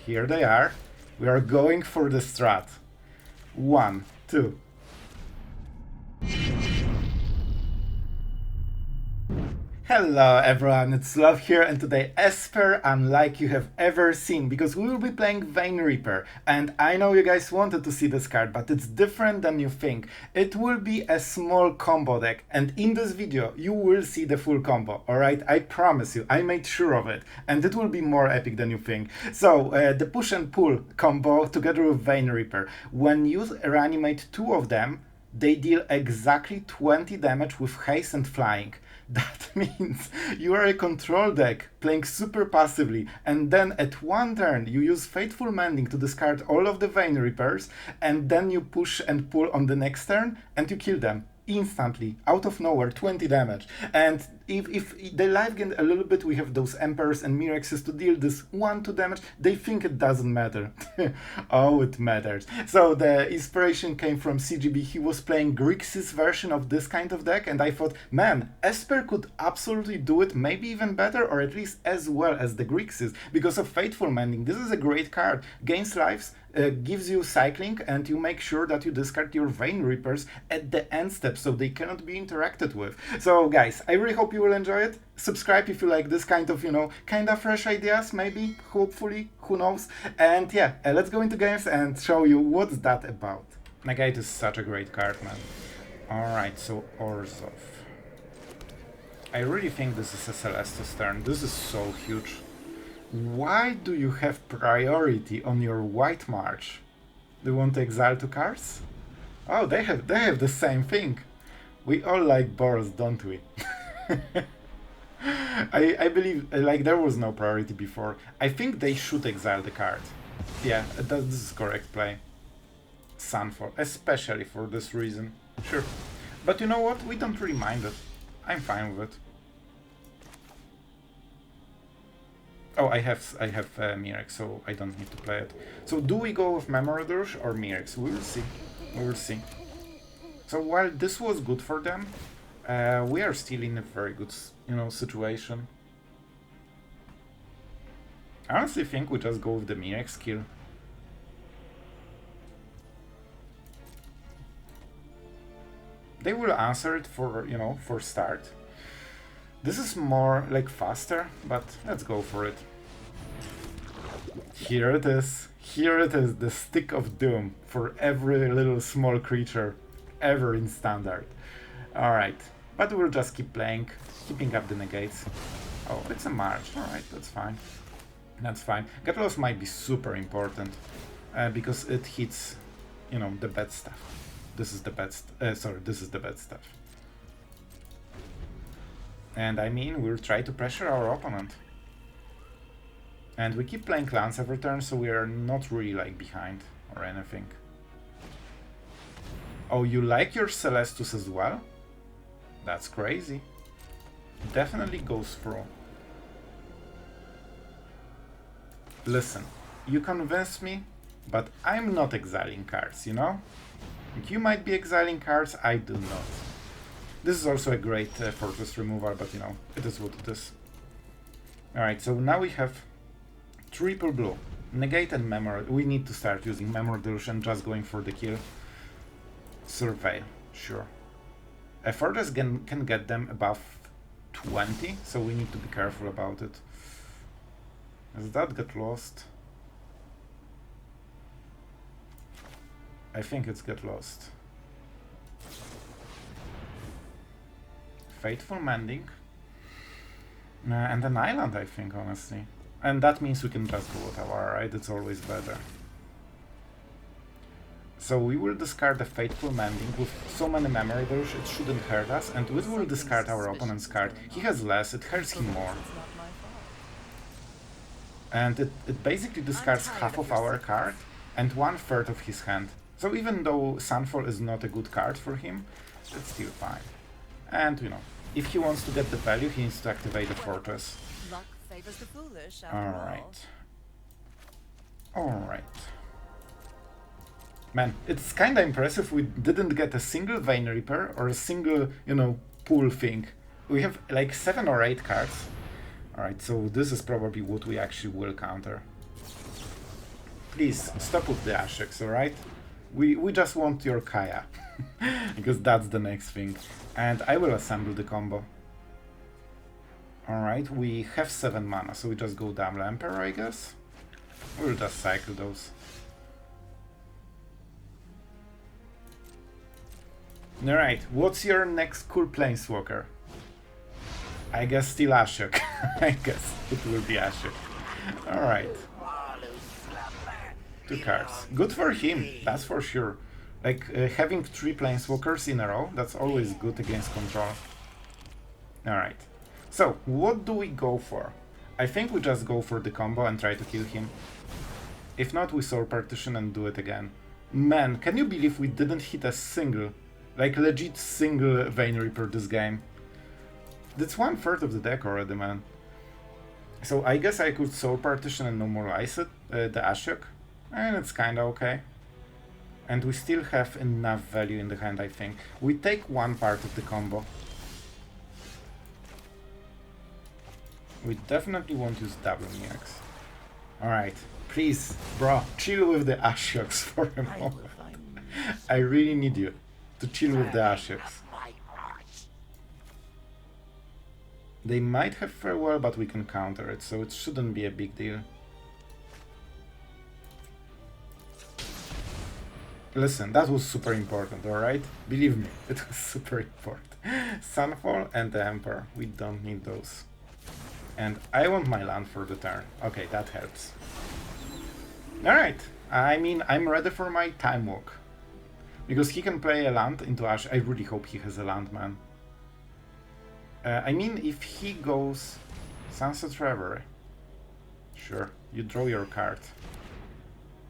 Here they are. We are going for the strat. 1, 2. Hello everyone, it's Sloth here, and today Esper unlike you have ever seen, because we will be playing Vein Reaper, and I know you guys wanted to see this card, but it's different than you think. It will be a small combo deck, and in this video you will see the full combo, alright? I promise you, I made sure of it, and it will be more epic than you think. So, the push and pull combo together with Vein Reaper. When you reanimate two of them, they deal exactly 20 damage with haste and flying. That means you are a control deck playing super passively, and then at one turn you use Faithful Mending to discard all of the Vein Reapers, and then you push and pull on the next turn and you kill them instantly, out of nowhere, 20 damage. And if they life gain a little bit, we have those Emperors and Mirexes to deal this 1-2 damage. They think it doesn't matter. Oh, it matters. So the inspiration came from CGB. He was playing Grixis version of this kind of deck, and I thought, man, Esper could absolutely do it, maybe even better, or at least as well as the Grixis, because of Faithful Mending. This is a great card. Gains lives, gives you cycling, and you make sure that you discard your Vein Reapers at the end step so they cannot be interacted with. So guys, I really hope you will enjoy it. Subscribe if you like this kind of, kind of fresh ideas, maybe, hopefully, who knows. And yeah, let's go into games and show you what's that about. Negate is such a great card, man. Alright, so Orzhov. I really think this is a Celestus turn. This is so huge. Why do you have priority on your White March? Do you want to exile two cards? Oh, they have the same thing. We all like Boros, don't we? I believe like there was no priority before. I think they should exile the card. Yeah, this is correct play. Sunfall, especially for this reason. Sure. But you know what? We don't really mind it. I'm fine with it. Oh, I have Mirex, so I don't need to play it. So do we go with Memory Deluge or Mirex? We will see. We will see. So while this was good for them, we are still in a very good, situation. I honestly think we just go with the Mirex kill. They will answer it for, for start. This is more like faster, but let's go for it. Here it is. Here it is, the Stick of Doom for every little small creature ever in Standard. Alright, but we'll just keep playing, keeping up the negates. Oh, it's a March. Alright, that's fine. That's fine. Get Lost might be super important because it hits, the bad stuff. This is the bad this is the bad stuff. And I mean, we'll try to pressure our opponent. And we keep playing clans every turn, so we are not really like behind or anything. Oh, you like your Celestus as well? That's crazy. Definitely goes through. Listen, you convinced me, but I'm not exiling cards, You might be exiling cards, I do not. This is also a great fortress removal, but it is what it is. Alright, so now we have triple blue. Negate and Memory. We need to start using Memory Deluge and just going for the kill. Surveil, sure. A fortress can get them above 20, so we need to be careful about it. Does that get lost? I think it's get lost. Faithful Mending. And an island, I think, honestly. And that means we can just go Otawara, right? It's always better. So we will discard the Faithful Mending with so many Memory Deluge, it shouldn't hurt us, and we will discard our opponent's card. He has less, it hurts him more. And it basically discards half of our card and 1/3 of his hand. So even though Sunfall is not a good card for him, it's still fine. And, if he wants to get the value, he needs to activate the fortress. Alright. Alright. Man, it's kinda impressive we didn't get a single Vein Reaper or a single, pool thing. We have like 7 or 8 cards. Alright, so this is probably what we actually will counter. Please, stop with the Asheks, alright? We just want your Kaya. Because that's the next thing. And I will assemble the combo. Alright, we have 7 mana, so we just go Double Emperor, I guess. We'll just cycle those. Alright, what's your next cool planeswalker? I guess still Ashok. I guess it will be Ashok. Alright. 2 cards. Good for him, that's for sure. Like, having 3 planeswalkers in a row, that's always good against control. Alright. So, what do we go for? I think we just go for the combo and try to kill him. If not, we Soul Partition and do it again. Man, can you believe we didn't hit a single, like legit single Vein Reaper this game? That's 1/3 of the deck already, man. So I guess I could Soul Partition and normalize it, the Ashok, and it's kinda okay. And we still have enough value in the hand, I think. We take one part of the combo. We definitely won't use WMX. Alright, please, bro, chill with the Ashoks for a moment. I really need you to chill with the Ashoks. They might have Farewell, but we can counter it, so it shouldn't be a big deal. Listen, that was super important, alright? Believe me, it was super important. Sunfall and the Emperor, we don't need those. And I want my land for the turn. Okay, that helps. Alright, I mean, I'm ready for my Time Walk. Because he can play a land into Ash. I really hope he has a land, man. I mean, if he goes Sunset Reverie, sure, you draw your card.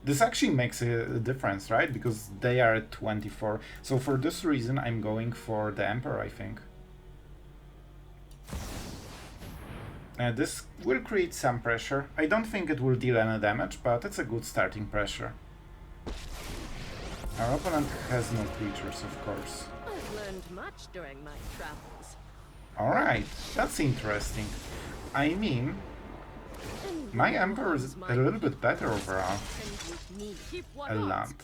This actually makes a difference, right? Because they are at 24. So for this reason, I'm going for the Emperor, I think. This will create some pressure. I don't think it will deal any damage, but it's a good starting pressure. Our opponent has no creatures, of course. I've learned much during my travels. Alright, that's interesting. I mean, my Emperor is a little bit better overall. A land.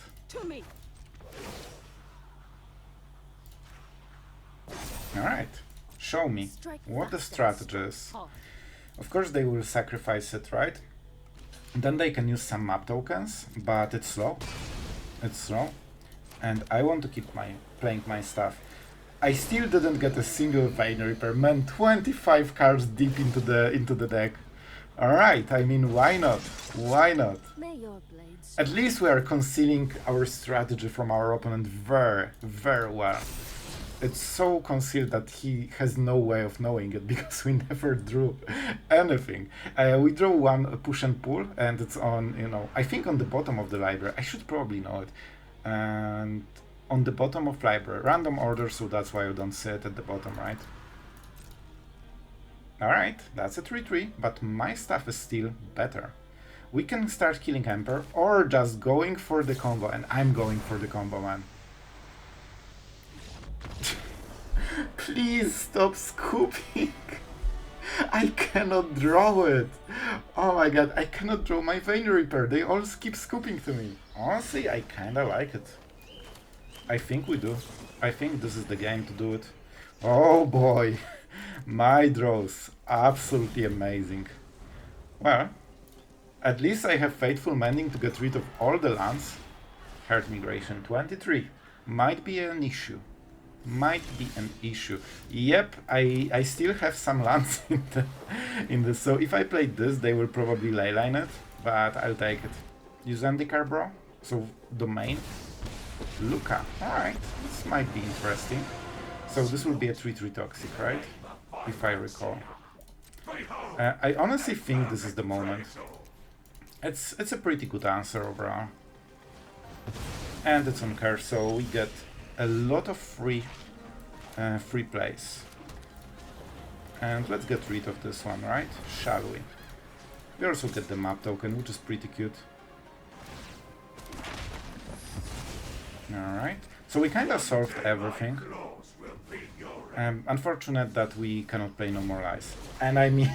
Alright, show me what the strategy is. Of course they will sacrifice it, right? Then they can use some map tokens, but it's slow. It's slow. And I want to keep playing my stuff. I still didn't get a single Vein Reaper, man. 25 cards deep into the deck. Alright, I mean, why not? Why not? At least we are concealing our strategy from our opponent very, very well. It's so concealed that he has no way of knowing it, because we never drew anything. We drew one push and pull, and it's on, you know, I think on the bottom of the library. I should probably know it. And on the bottom of library, random order, so that's why you don't see it at the bottom, right? Alright, that's a 3-3, but my stuff is still better. We can start killing Emperor, or just going for the combo, and I'm going for the combo, man. Please stop scooping. I cannot draw it. Oh my god, I cannot draw my Vein Reaper. They all keep scooping to me. Honestly, I kinda like it. I think we do. I think this is the game to do it. Oh boy. My draws. Absolutely amazing. Well, at least I have Faithful Mending to get rid of all the lands. Herd Migration 23. Might be an issue. Might be an issue. Yep, I still have some lands in this. So if I play this, they will probably leyline it, but I'll take it. Use Zendikar, bro. So domain. Luca. Alright, this might be interesting. So this will be a 3-3 toxic, right? If I recall. I honestly think this is the moment. It's a pretty good answer overall. And it's on curve, so we get a lot of free plays. And let's get rid of this one, right? Shall we? We also get the map token, which is pretty cute. Alright, so we kind of solved everything. Unfortunate that we cannot play no more lies. And I mean,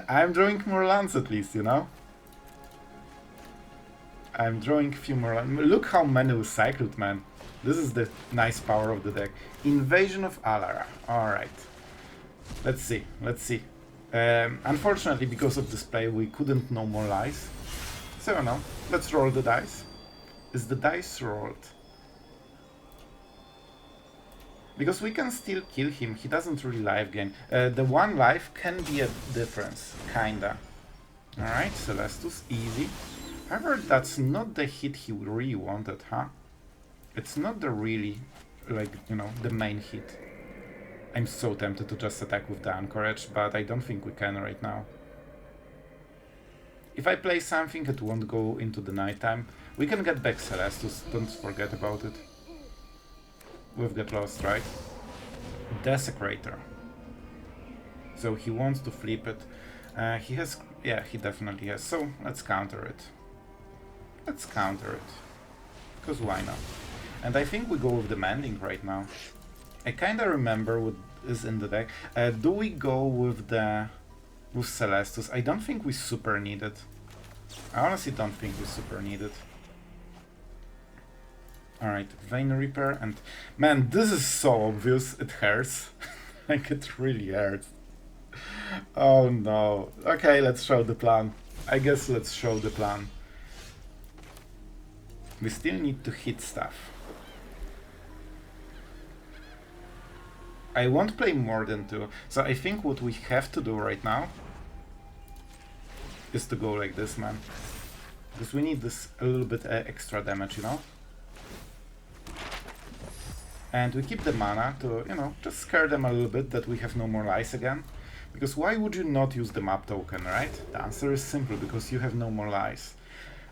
I'm drawing more lands at least, you know? I'm drawing a few more. Look how many was cycled, man. This is the nice power of the deck. Invasion of Alara. Alright. Let's see. Let's see. Unfortunately, because of this play, we couldn't know more lies. So, no. Let's roll the dice. Is the dice rolled? Because we can still kill him. He doesn't really life gain. The one life can be a difference. Kinda. Alright, Celestus. Easy. However, that's not the hit he really wanted, huh? It's not the really, like, you know, the main hit. I'm so tempted to just attack with the Anchorage, but I don't think we can right now. If I play something, it won't go into the nighttime. We can get back Celestus, don't forget about it. We've got lost, right? Desecrator. So he wants to flip it. He has... yeah, he definitely has. So, let's counter it. Let's counter it. Because why not? And I think we go with the Mending right now. I kinda remember what is in the deck. Do we go with the... with Celestus? I don't think we super need it. I honestly don't think we super need it. Alright, Vein Reaper and... man, this is so obvious, it hurts. Like, it really hurts. Oh no. Okay, let's show the plan. I guess let's show the plan. We still need to hit stuff. I won't play more than 2, so I think what we have to do right now is to go like this, man. Because we need this a little bit extra damage, you know? And we keep the mana to, you know, just scare them a little bit that we have no more lies again. Because why would you not use the map token, right? The answer is simple, because you have no more lies.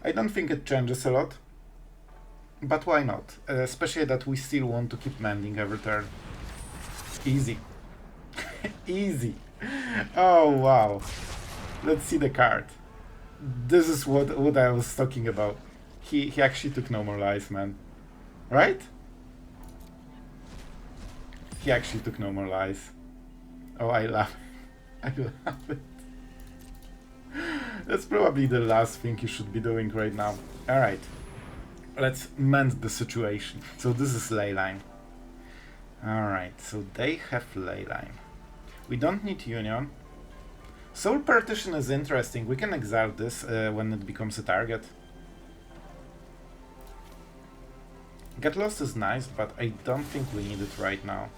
I don't think it changes a lot. But why not? Especially that we still want to keep mending every turn. Easy. Easy. Oh, wow. Let's see the card. This is what I was talking about. He actually took no more lies, man. Right? He actually took no more lies. Oh, I love it. I love it. That's probably the last thing you should be doing right now. Alright. Let's mend the situation. So this is Leyline. Alright, so they have Leyline. We don't need Union. Soul Partition is interesting. We can exile this when it becomes a target. Get Lost is nice, but I don't think we need it right now.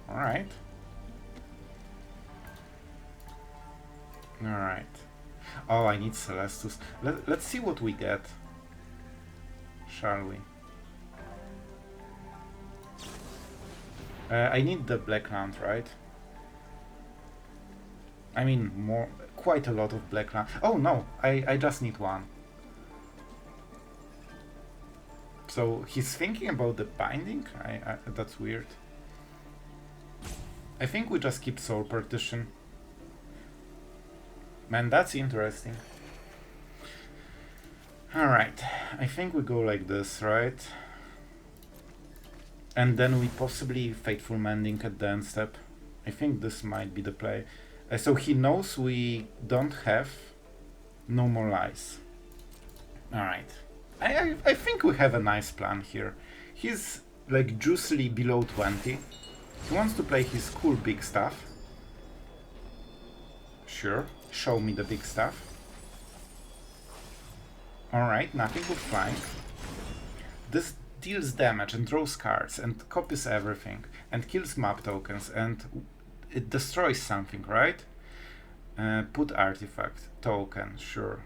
Alright. Alright. Oh, I need Celestus. Let's see what we get. Shall we? I need the Black Land, right? I mean, quite a lot of Black Land. Oh no, I just need one. So he's thinking about the binding? That's weird. I think we just keep Soul Partition. Man, that's interesting. Alright, I think we go like this, right? And then we possibly Faithful Mending at the end step. I think this might be the play. So he knows we don't have no more lies. Alright. I think we have a nice plan here. He's like juicily below 20. He wants to play his cool big stuff. Sure, show me the big stuff. Alright, nothing with flying. This deals damage and draws cards and copies everything and kills map tokens and it destroys something, right? Put artifact, token, sure.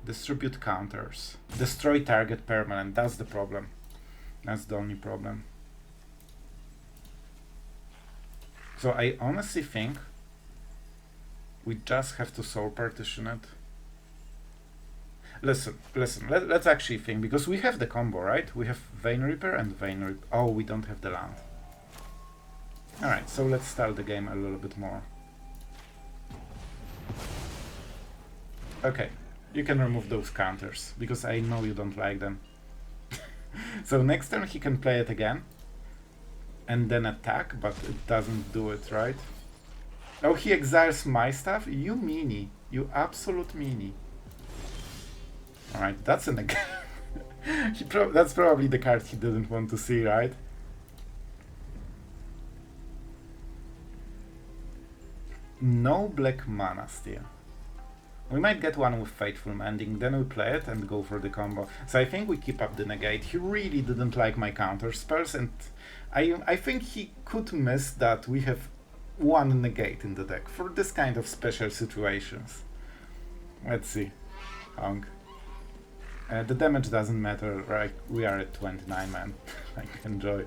Distribute counters. Destroy target permanent, that's the problem. That's the only problem. So I honestly think we just have to Soul Partition it. Listen, let's actually think, because we have the combo, right? We have Vein Reaper and Vein Reaper. Oh, we don't have the land. Alright, so let's start the game a little bit more. Okay, you can remove those counters, because I know you don't like them. So next turn he can play it again, and then attack, but it doesn't do it, right? Oh, he exiles my stuff? You meanie. You absolute meanie. Alright, that's a negate. That's probably the card he didn't want to see, right? No black mana still. We might get one with Faithful Mending, then we play it and go for the combo. So I think we keep up the Negate. He really didn't like my counter spells, and I think he could miss that we have one Negate in the deck for this kind of special situations. Let's see. Honk. The damage doesn't matter, right? We are at 29, man. Like, enjoy.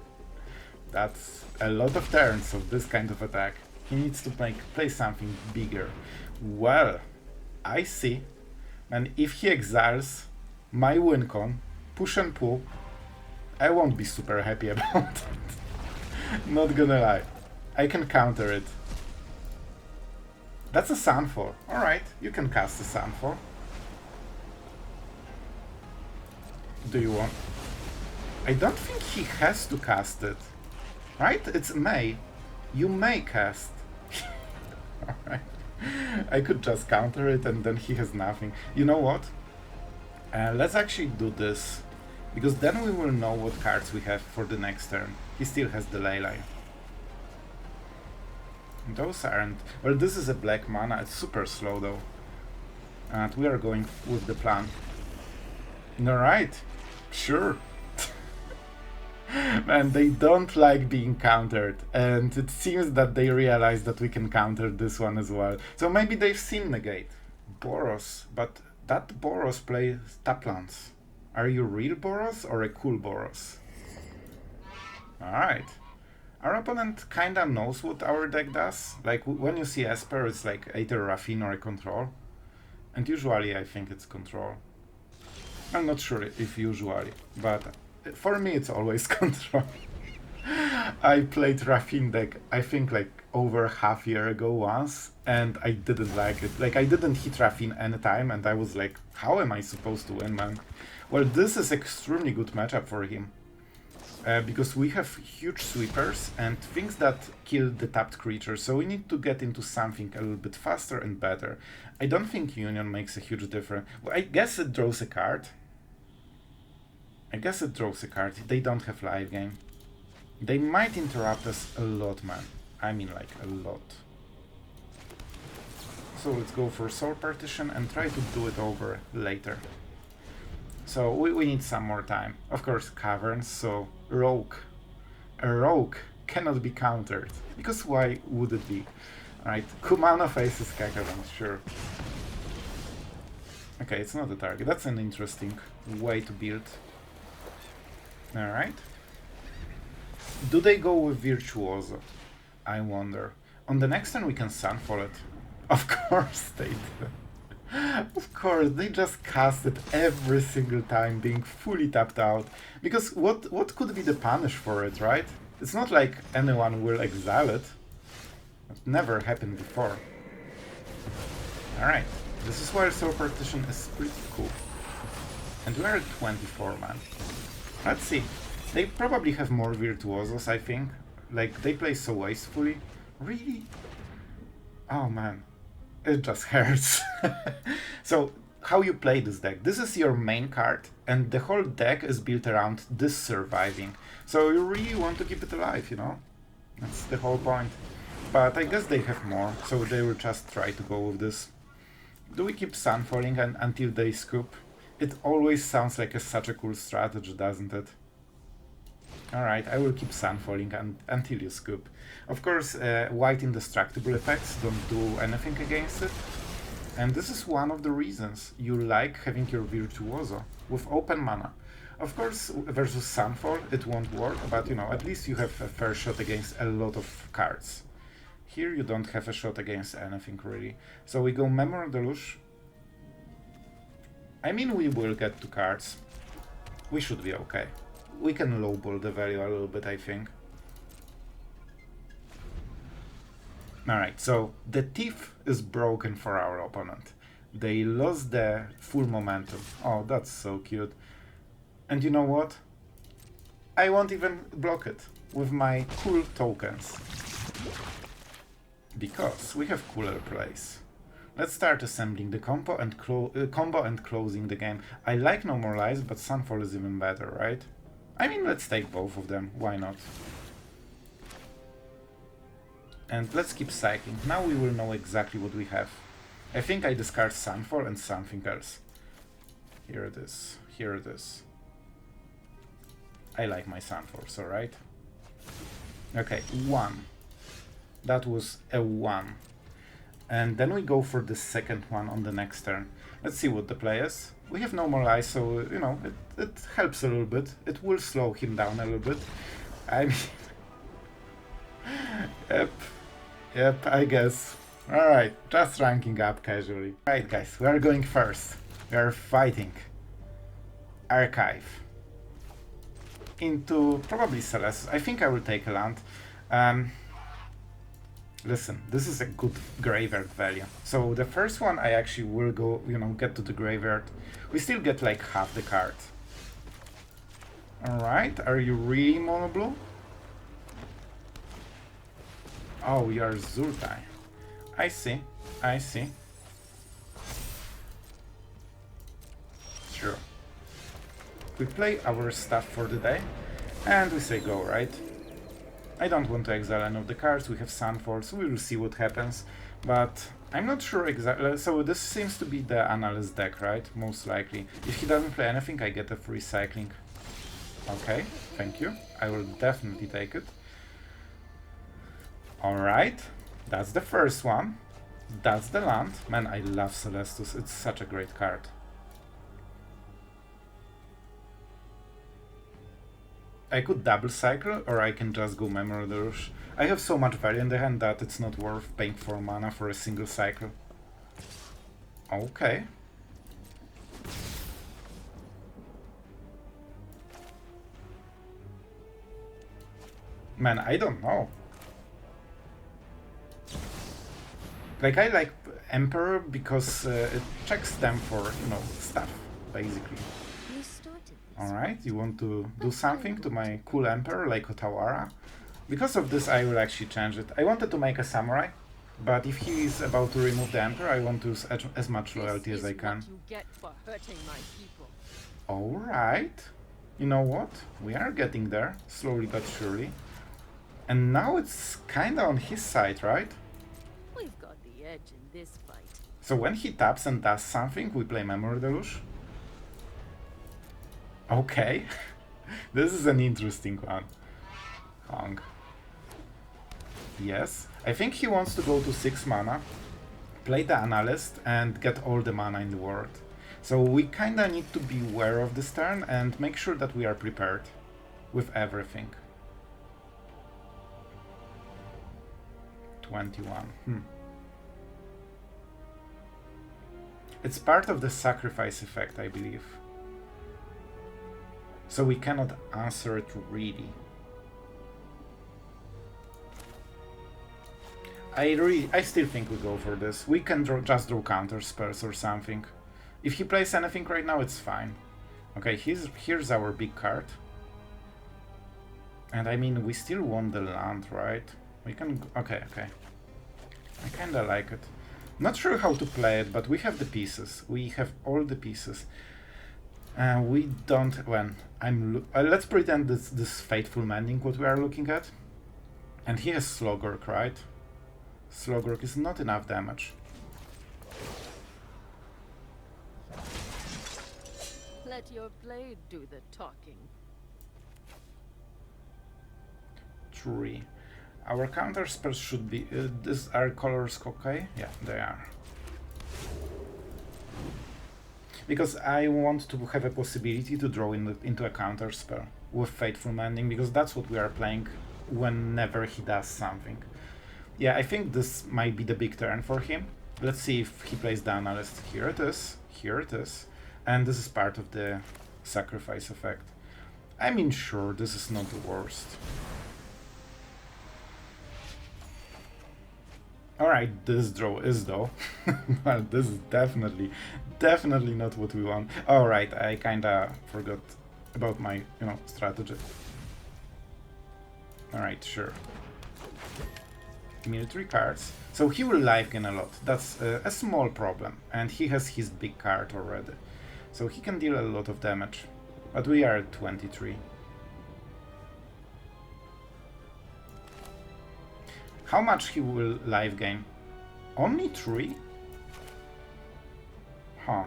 That's a lot of turns of this kind of attack. He needs to play something bigger. Well, I see. And if he exiles my wincon, push and pull, I won't be super happy about it. Not gonna lie. I can counter it. That's a Sunfall. Alright, you can cast a Sunfall. Do you want? I don't think he has to cast it. Right? It's May. You may cast. Alright. I could just counter it and then he has nothing. You know what? Let's actually do this. Because then we will know what cards we have for the next turn. He still has the ley line. Those aren't... Well, this is a black mana. It's super slow though. And we are going with the plan. Alright. Sure. Man, they don't like being countered, and it seems that they realize that we can counter this one as well. So maybe they've seen Negate. Boros, but that Boros plays Taplands. Are you real Boros or a cool Boros? Alright. Our opponent kinda knows what our deck does. Like, when you see Esper, it's like either Raffine or a control. And usually I think it's control. I'm not sure if usually, but for me it's always control. I played Raffine deck, I think like over half year ago once, and I didn't like it. Like, I didn't hit Raffine any time, and I was like, how am I supposed to win, man? Well, this is extremely good matchup for him. Because we have huge sweepers and things that kill the tapped creature, so we need to get into something a little bit faster and better. I don't think Union makes a huge difference. Well, I guess it draws a card. They don't have live game. They might interrupt us a lot, man. I mean, like, a lot. So let's go for Soul Partition and try to do it over later. So we need some more time. Of course, Caverns, so Rogue. A Rogue cannot be countered. Because why would it be? Alright, Kumano faces Kakaron, sure. Okay, it's not a target. That's an interesting way to build. Alright. Do they go with Virtuoso? I wonder. On the next turn we can Sunfall it. Of course they do. Of course, they just cast it every single time, being fully tapped out. Because what could be the punish for it, right? It's not like anyone will exile it. It never happened before. Alright, this is why Soul Partition is pretty cool. And we are at 24, man. Let's see. They probably have more Virtuosos, I think. Like, they play so wastefully. Really? Oh, man. It just hurts. So, how you play this deck? This is your main card, and the whole deck is built around this surviving. So you really want to keep it alive, you know? That's the whole point. But I guess they have more, so they will just try to go with this. Do we keep Sunfalling until they scoop? It always sounds like such a cool strategy, doesn't it? Alright, I will keep Sunfalling until you scoop. Of course, white indestructible effects don't do anything against it. And this is one of the reasons you like having your Virtuoso with open mana. Of course, versus Sunfall it won't work, but you know, at least you have a fair shot against a lot of cards. Here you don't have a shot against anything really. So we go Memory Deluge. I mean, we will get 2 cards. We should be okay. We can lowball the value a little bit, I think. Alright, so the Thief is broken for our opponent. They lost the full momentum. Oh, that's so cute. And you know what? I won't even block it with my cool tokens. Because we have cooler plays. Let's start assembling the combo and closing the game. I like No More Lies, but Sunfall is even better, right? I mean, let's take both of them. Why not? And let's keep cycling. Now we will know exactly what we have. I think I discard Sunfall and something else. Here it is. Here it is. I like my Sunfalls, alright? Okay, 1. That was a 1. And then we go for the second one on the next turn. Let's see what the play is. We have No More Lies, so, you know, it helps a little bit. It will slow him down a little bit. I mean... Yep, I guess. Alright, just ranking up casually. Alright guys, we are going first. We are fighting Archive into probably Celestus. I think I will take a land. Listen, this is a good graveyard value. So the first one I actually will go, you know, get to the graveyard. We still get like half the card. Alright, are you really mono blue? Oh, you are Zurtai. I see, I see. Sure. We play our stuff for the day, and we say go, right? I don't want to exile any of the cards, we have Sunfall, so we will see what happens, but I'm not sure exactly. So this seems to be the Analyst deck, right? Most likely. If he doesn't play anything, I get a free cycling. Okay, thank you. I will definitely take it. Alright, that's the first one. That's the land. Man, I love Celestus, it's such a great card. I could double cycle, or I can just go Memory Deluge. I have so much value in the hand that it's not worth paying 4 mana for a single cycle. Okay. Man, I don't know. Like, I like Emperor because it checks them for, you know, stuff, basically. Alright, you want to do something to my cool Emperor, like Otawara? Because of this, I will actually change it. I wanted to make a Samurai, but if he is about to remove the Emperor, I want to use as much loyalty as I can. Alright. You know what? We are getting there, slowly but surely. And now it's kinda on his side, right? We've got the edge in this fight. So when he taps and does something, we play Memory Deluge. Okay. This is an interesting one. Hong. Yes. I think he wants to go to 6 mana, play the Analyst, and get all the mana in the world. So we kinda need to be aware of this turn and make sure that we are prepared with everything. 21. It's part of the sacrifice effect, I believe. So we cannot answer it really. I still think we go for this. We can just draw counter spells or something. If he plays anything right now, it's fine. Okay, here's our big card. And I mean, we still want the land, right? We can... Okay. I kinda like it. Not sure how to play it, but we have the pieces. We have all the pieces. We don't... When let's pretend this Faithful Mending, what we are looking at. And he has Slogurk, right? Slogurk is not enough damage. Let your blade do the talking. 3. Our counter spells should be... are colors okay? Yeah, they are. Because I want to have a possibility to draw into a counter spell with Faithful Mending, because that's what we are playing whenever he does something. Yeah, I think this might be the big turn for him. Let's see if he plays the Analyst. Here it is. Here it is. And this is part of the sacrifice effect. I mean, sure, this is not the worst. Alright, this draw is though. Well, this is definitely not what we want. Alright, I kinda forgot about my, strategy. Alright, sure. military cards. So he will life gain a lot. That's a small problem. And he has his big card already. So he can deal a lot of damage. But we are at 23. How much he will life gain? Only 3? Huh.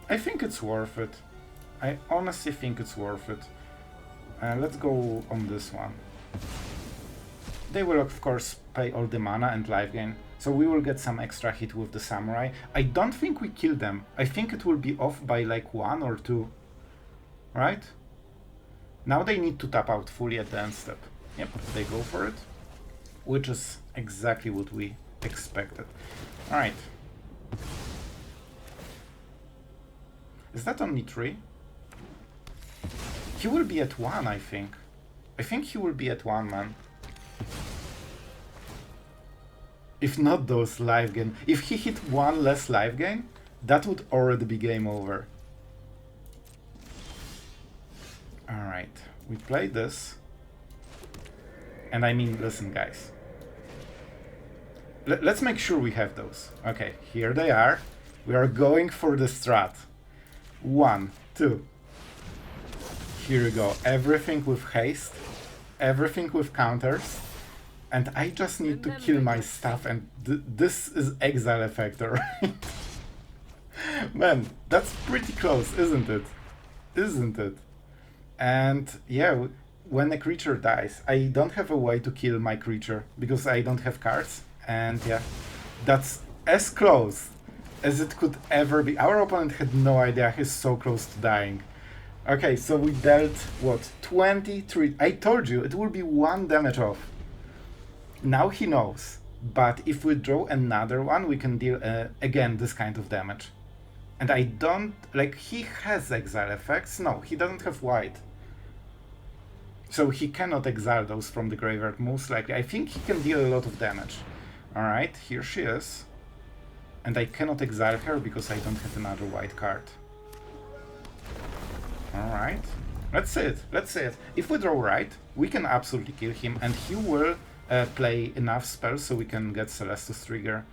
I think it's worth it. I honestly think it's worth it. Let's go on this one. They will of course pay all the mana and life gain, so we will get some extra hit with the samurai. I don't think we kill them. I think it will be off by like 1 or 2. Right? Now they need to tap out fully at the end step. Yep, they go for it. Which is exactly what we expected. Alright. Is that only 3? He will be at 1, I think. I think he will be at 1, man. If not those life gain. If he hit 1 less life gain, that would already be game over. Alright, we play this. And I mean, listen guys. Let's make sure we have those. Okay, here they are. We are going for the strat. 1, 2. Here we go. Everything with haste. Everything with counters. And I just need to kill my stuff, and this is exile effector, right? Man, that's pretty close, isn't it? Isn't it? And yeah, when a creature dies, I don't have a way to kill my creature, because I don't have cards. And yeah, that's as close as it could ever be. Our opponent had no idea he's so close to dying. Okay, so we dealt, what, 23... I told you, it will be 1 damage off. Now he knows, but if we draw another one, we can deal, again, this kind of damage. And I don't... like, he has exile effects. No, he doesn't have white. So he cannot exile those from the graveyard, most likely. I think he can deal a lot of damage. Alright, here she is. And I cannot exile her because I don't have another white card. Alright, let's see it, let's see it. If we draw right, we can absolutely kill him, and he will play enough spells so we can get Celestus trigger.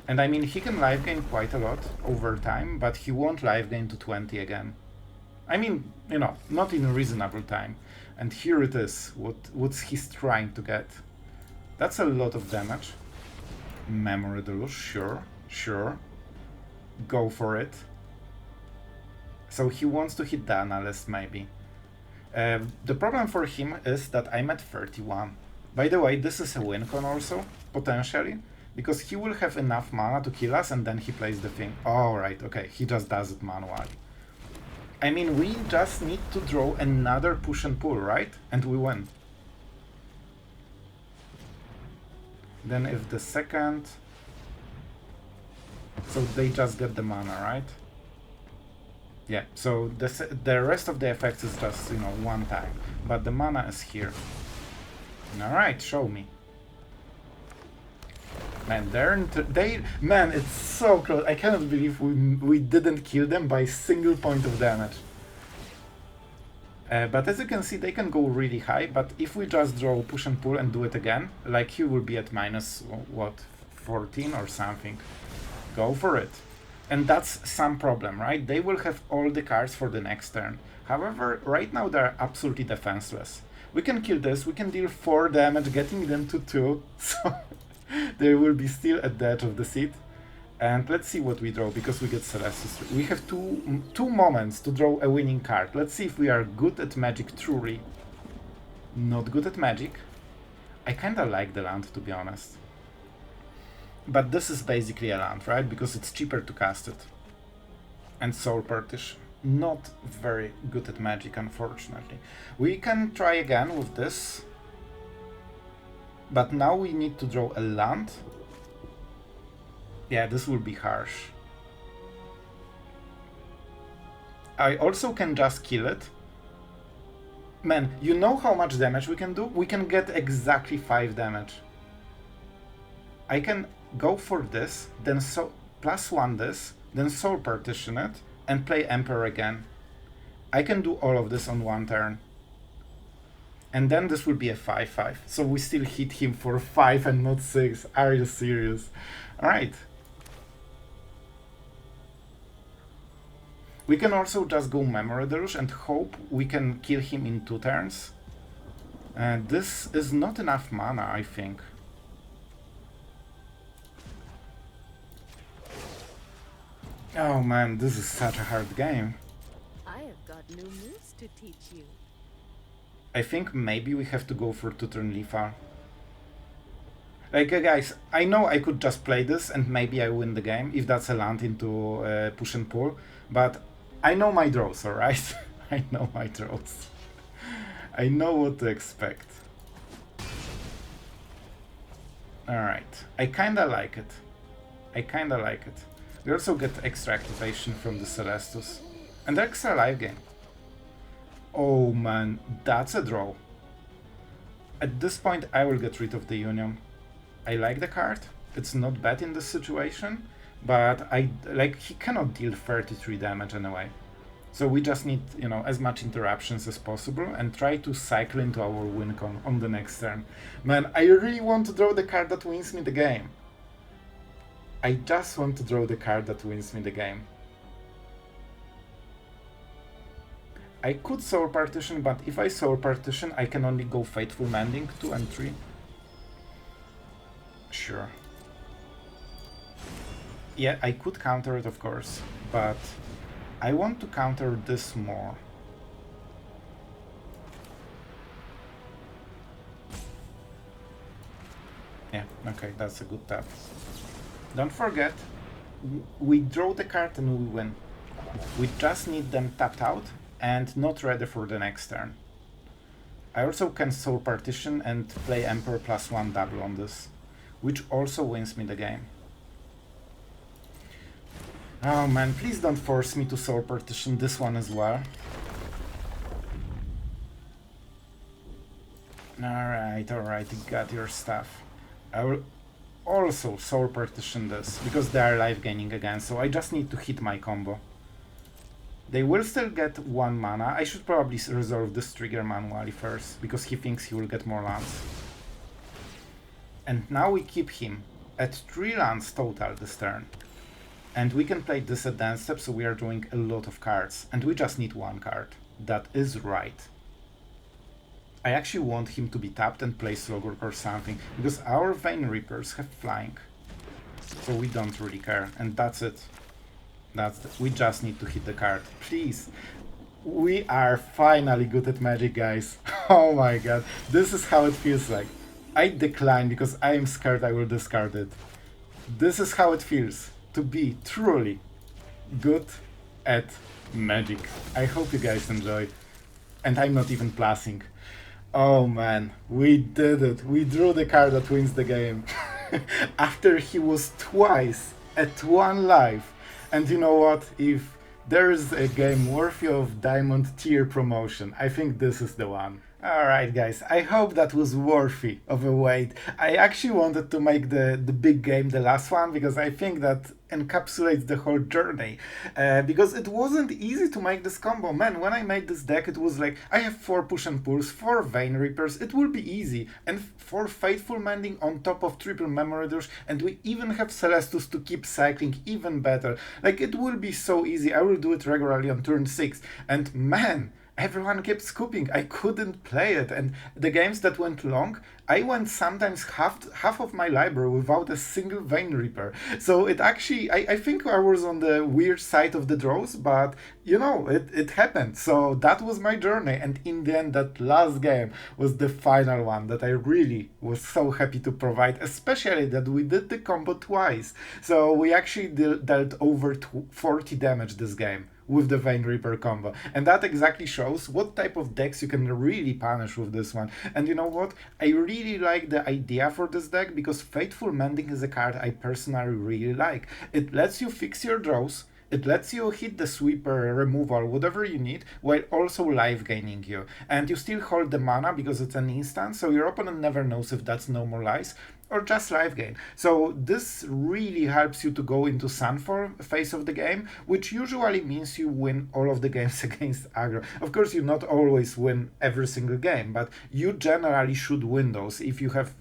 And I mean, he can life gain quite a lot over time, but he won't life gain to 20 again. I mean, you know, not in a reasonable time. And here it is, what's he's trying to get. That's a lot of damage. Memory Deluge, sure, sure. Go for it. So he wants to hit the analyst, maybe. The problem for him is that I'm at 31. By the way, this is a wincon also, potentially, because he will have enough mana to kill us and then he plays the thing. Alright, okay, he just does it manually. I mean, we just need to draw another push and pull, right? And we win. Then if the second... So they just get the mana, right? Yeah, so the rest of the effects is just, you know, one time. But the mana is here. Alright, show me. Man, man, it's so close. I cannot believe we didn't kill them by a single point of damage. But as you can see, they can go really high, but if we just draw push and pull and do it again, like he will be at minus, what, 14 or something. Go for it. And that's some problem, right? They will have all the cards for the next turn. However, right now they're absolutely defenseless. We can kill this, we can deal 4 damage, getting them to 2, so they will be still at the edge of the seat. And let's see what we draw, because we get Celestus. We have two moments to draw a winning card. Let's see if we are good at magic truly. Not good at magic. I kinda like the land, to be honest. But this is basically a land, right? Because it's cheaper to cast it. And Soul Partition. Not very good at magic, unfortunately. We can try again with this. But now we need to draw a land. Yeah, this will be harsh. I also can just kill it. Man, you know how much damage we can do? We can get exactly 5 damage. I can go for this, then +1 this, then Soul Partition it, and play Emperor again. I can do all of this on one turn. And then this will be a 5-5. So we still hit him for 5 and not 6. Are you serious? Alright. We can also just go Memory Deluge and hope we can kill him in 2 turns. This is not enough mana, I think. Oh man, this is such a hard game. I have got new moves to teach you. I think maybe we have to go for 2-turn Leafar. Like, guys, I know I could just play this and maybe I win the game if that's a land into push and pull, but I know my draws, alright? I know my draws. I know what to expect. Alright, I kinda like it. I kinda like it. We also get extra activation from the Celestus. And extra life gain. Oh man, that's a draw. At this point I will get rid of the Union. I like the card. It's not bad in this situation, but he cannot deal 33 damage anyway. So we just need, you know, as much interruptions as possible and try to cycle into our wincon on the next turn. Man, I really want to draw the card that wins me the game. I just want to draw the card that wins me the game. I could Soul Partition, but if I Soul Partition, I can only go Faithful Mending 2 and 3. Sure. Yeah, I could counter it, of course, but I want to counter this more. Yeah, okay, that's a good tap. Don't forget, we draw the card and we win. We just need them tapped out and not ready for the next turn. I also can Soul Partition and play Emperor +1 double on this, which also wins me the game. Oh man, please don't force me to Soul Partition this one as well. Alright, you got your stuff. I will also Soul Partition this, because they are life gaining again, so I just need to hit my combo. They will still get 1 mana. I should probably resolve this trigger manually first, because he thinks he will get more lands. And now we keep him at 3 lands total this turn. And we can play this at dance step, so we are drawing a lot of cards. And we just need 1 card. That is right. I actually want him to be tapped and play Slogwork or something, because our Vein Reapers have flying. So we don't really care, and that's it. We just need to hit the card. Please. We are finally good at Magic, guys. Oh my god. This is how it feels like. I decline because I am scared I will discard it. This is how it feels to be truly good at Magic. I hope you guys enjoyed. And I'm not even plussing. Oh man, we did it. We drew the card that wins the game. After he was twice at 1 life. And you know what? If there is a game worthy of Diamond tier promotion, I think this is the one. Alright guys, I hope that was worthy of a wait. I actually wanted to make the big game the last one, because I think that encapsulates the whole journey. Because it wasn't easy to make this combo. Man, when I made this deck, it was like, I have 4 push and pulls, 4 Vein Reapers, it will be easy. And 4 Faithful Mending on top of triple Memory Deluge, and we even have Celestus to keep cycling even better. Like, it will be so easy. I will do it regularly on turn 6. And man, everyone kept scooping. I couldn't play it, and the games that went long, I went sometimes half of my library without a single Vein Reaper. So it actually, I think I was on the weird side of the draws, but you know, it happened. So that was my journey, and in the end, that last game was the final one that I really was so happy to provide, especially that we did the combo twice. So we actually dealt over 40 damage this game with the Vein Reaper combo, and that exactly shows what type of decks you can really punish with this one. And you know what, I really like the idea for this deck, because Faithful Mending is a card I personally really like. It lets you fix your draws, it lets you hit the sweeper, removal, whatever you need, while also life gaining you. And you still hold the mana because it's an instant, so your opponent never knows if that's no more lives. or just life gain. So this really helps you to go into Sunfall phase of the game, which usually means you win all of the games against aggro. Of course, you not always win every single game, but you generally should win those if you have,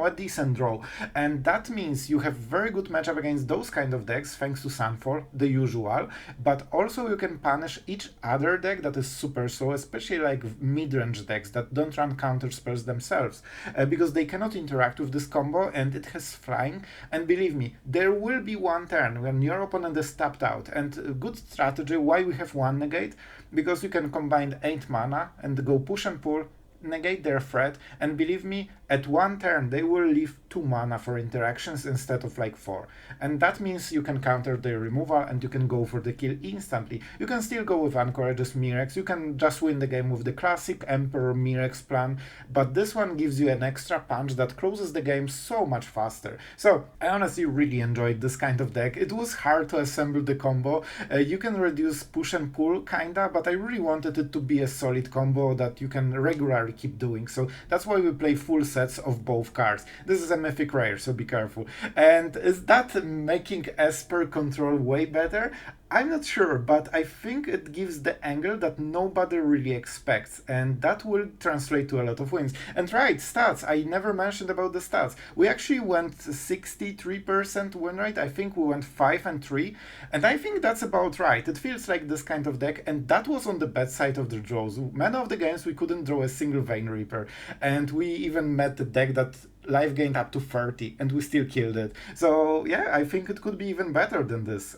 a decent draw. And that means you have very good matchup against those kind of decks thanks to Sunfall, the usual, but also you can punish each other deck that is super slow, especially like mid-range decks that don't run counter spells themselves, because they cannot interact with this combo and it has flying. And believe me, there will be one turn when your opponent is tapped out, and a good strategy why we have one negate, because you can combine 8 mana and go push and pull, negate their threat, and believe me, at one turn they will leave 2 mana for interactions instead of like 4, and that means you can counter their removal and you can go for the kill instantly. You can still go with Anchorage's Mirex, you can just win the game with the classic Emperor Mirex plan, but this one gives you an extra punch that closes the game so much faster. So I honestly really enjoyed this kind of deck. It was hard to assemble the combo. You can reduce push and pull kinda, but I really wanted it to be a solid combo that you can regularly keep doing, so that's why we play full sets of both cards. This is a mythic rare, so be careful. And is that making Esper control way better? I'm not sure, but I think it gives the angle that nobody really expects, and that will translate to a lot of wins. And right, stats, I never mentioned about the stats. We actually went 63% win rate, I think we went 5 and 3, and I think that's about right. It feels like this kind of deck, and that was on the bad side of the draws. Many of the games we couldn't draw a single Vein Reaper, and we even met the deck that life gained up to 30 and we still killed it. So yeah, I think it could be even better than this.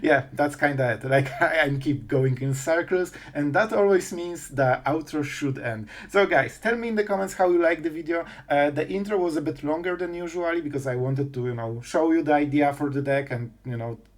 Yeah, that's kind of it. Like I keep going in circles, and that always means the outro should end. So guys, tell me in the comments how you like the video. The intro was a bit longer than usually because I wanted to, show you the idea for the deck and,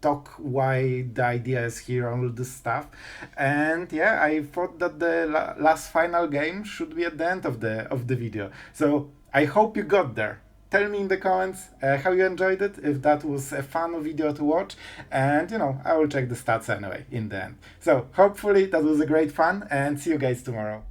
talk why the idea is here and all this stuff. And yeah, I thought that the last final game should be at the end of the video. So I hope you got there. Tell me in the comments how you enjoyed it, if that was a fun video to watch, and I will check the stats anyway in the end. So hopefully that was a great fun, and see you guys tomorrow.